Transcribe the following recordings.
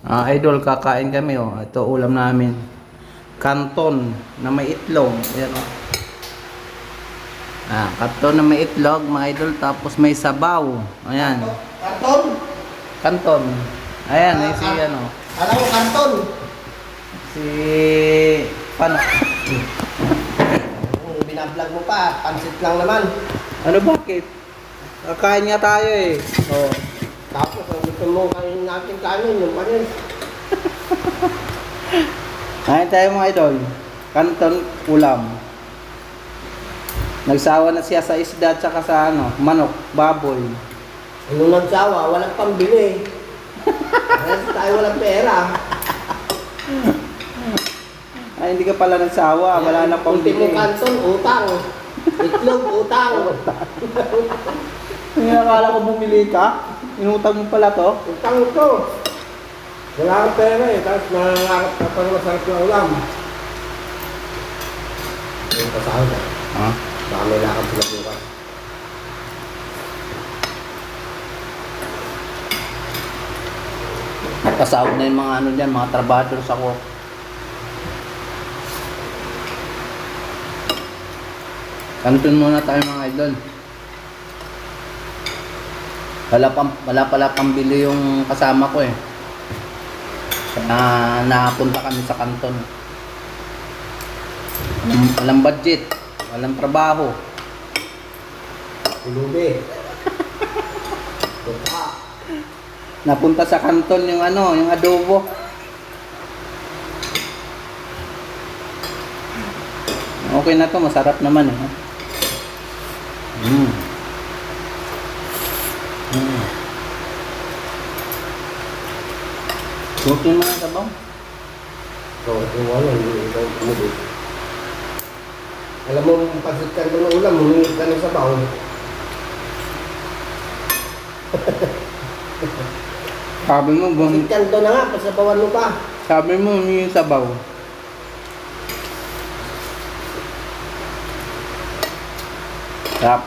Idol, kakain kami oh. Ito ulam namin. Kanton na may itlog. Ayan oh. Kanton na may itlog, mga idol. Tapos may sabaw. Ayan. Kanton? Kanton. Ayan, ay si ano. Alam mo, kanton? Si... Paano? Binablog mo pa, pansit lang naman. Ano bakit? Kakain nga tayo eh. Oh. Tapos, ang gusto mo kainin natin kanin, yung panin. Kain tayo mga idol. Kanton ulam. Nagsawa na siya sa isda at saka sa ano, manok, baboy. Nung nagsawa, walang pambili. Kasi tayo walang pera. Ay, hindi ka pala nagsawa. Wala na pambili. Ultimo kanton, utang. Itlog, utang. Hindi nakala ko bumili ka. Inutang mo pala to. Utang ito. Wala kang pera eh, tapos nangangarap ka pa ng masarap na ulam. Yung kasahod na. Ha? Baka may lakad sila bukas. Kasahod na yung mga ano dyan, mga trabador sa ko. Kanton muna tayo mga idol. Wala pala pambili yung kasama ko eh. Napunta kami sa kanton. Walang budget, walang trabaho. Tulubi. Tuka. Napunta sa kanton yung ano, yung adobo. Okay na to, masarap naman eh. Sukin mo na sabaw. So, yung ano, yung ikaw tumubi. Alam mo, pansit ka ng ulam, humingi ka ng sabaw. Sabi mo, Pansit ka doon na nga, pasabawan mo pa. sabi mo, yung sabaw. Sarap.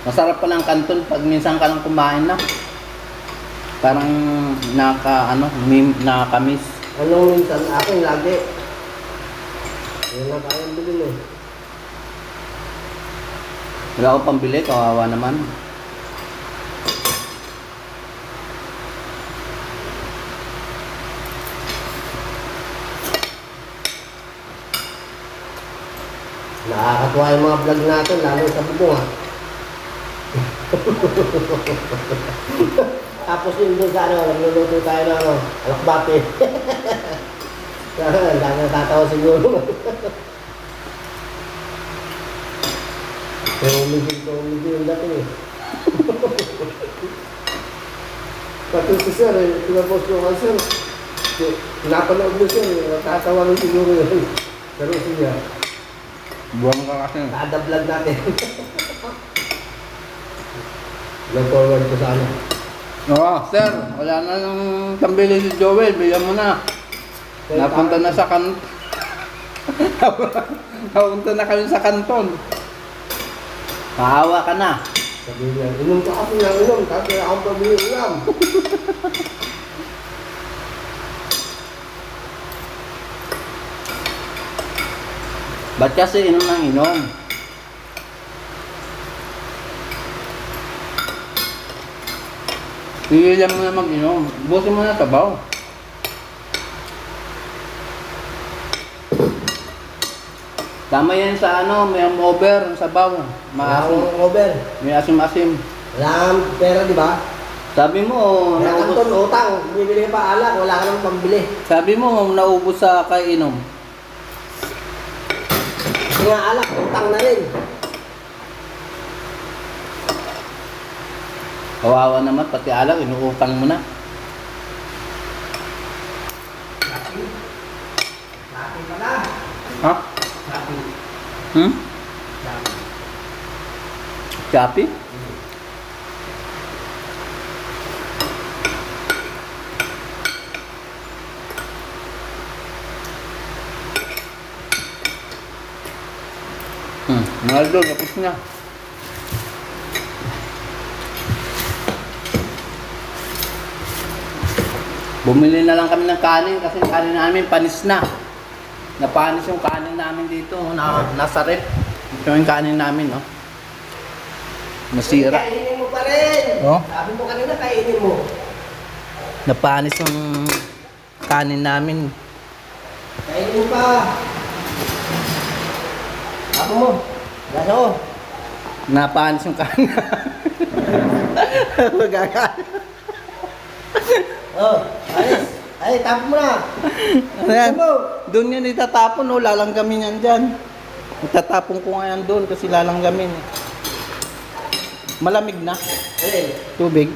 Masarap pala ang kanton pag minsan ka lang kumain na. Parang nakakamiss. Anong minsan, akin lagi. Yan na kayang bilhin eh. Wala ko pambili, kawawa naman. Nakakatuwa yung mga vlog natin, lalo sa bubong ha. Tapos yun doon sa ano, nagluluto tayo ng ano, alakbate. Ang dami natatawa siguro. Umigil yung dating eh. Pati si sir eh, pinapost ko nga sir. Pinapanood mo sir, natatawa rin siguro yun. Pero siya. Buwang ka kasi. Kada vlog natin. Vlog forward ko sa ano. Oo, sir, wala na nang pambili si Joel, bigyan mo na. Napunta na sa Napunta na kami sa kanton. Maawa ka na. Sabi niya, inom ka ako ng inom, tapos kaya akong pabili ulam. Ba't kasi inom ng inom? Pigilan mo na mag-inom. Busin mo na sabaw. Tama yan sa ano, may over, sabaw. Wala Maasim. akong over. May asim-asim. Wala kang pera, di ba? Sabi mo, Wala kang naubos. ton, utang. Bumibili ka pa alak, wala ka nang pambili. Sabi mo, naubos sa kainom. Kasi nga alak, utang na rin. Kawawa naman, pati alak, inuutang mo na. Laki pala. Ha? Laki. Hmm? Shopee? Naldo, tapos na. Bumili na lang kami ng kanin kasi yung kanin namin panis na. Napanis yung kanin namin dito. Nasa rep. Ito yung kanin namin, no? Masira. Kainin mo pa rin. Oh? Sabi mo kanina, kainin mo. Napanis yung kanin namin. Kainin mo pa. Sabi mo. Gasa ko. Napanis yung kanin. Magagalit. Oh, alis. Ay, tapon mo na. Ano yan? Tapon mo. Doon yan itatapon, no? Lalanggamin yan dyan. Itatapon ko nga yan doon kasi lalanggamin. Malamig na. Alin? Tubig.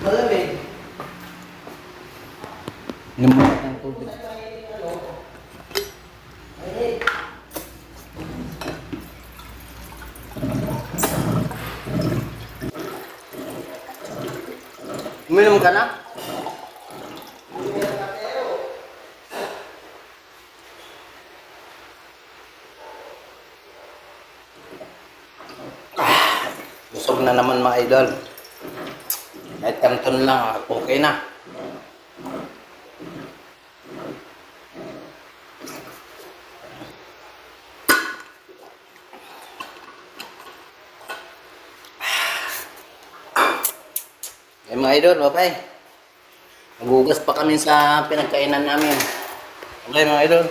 Malamig. Namulat ng tubig. Uminom ka na? Busog na naman mga idol. Kahit kanton lang, okay na. Eh mga idol, okay. Nagugas pa kami sa pinagkainan namin. Okay mga idol.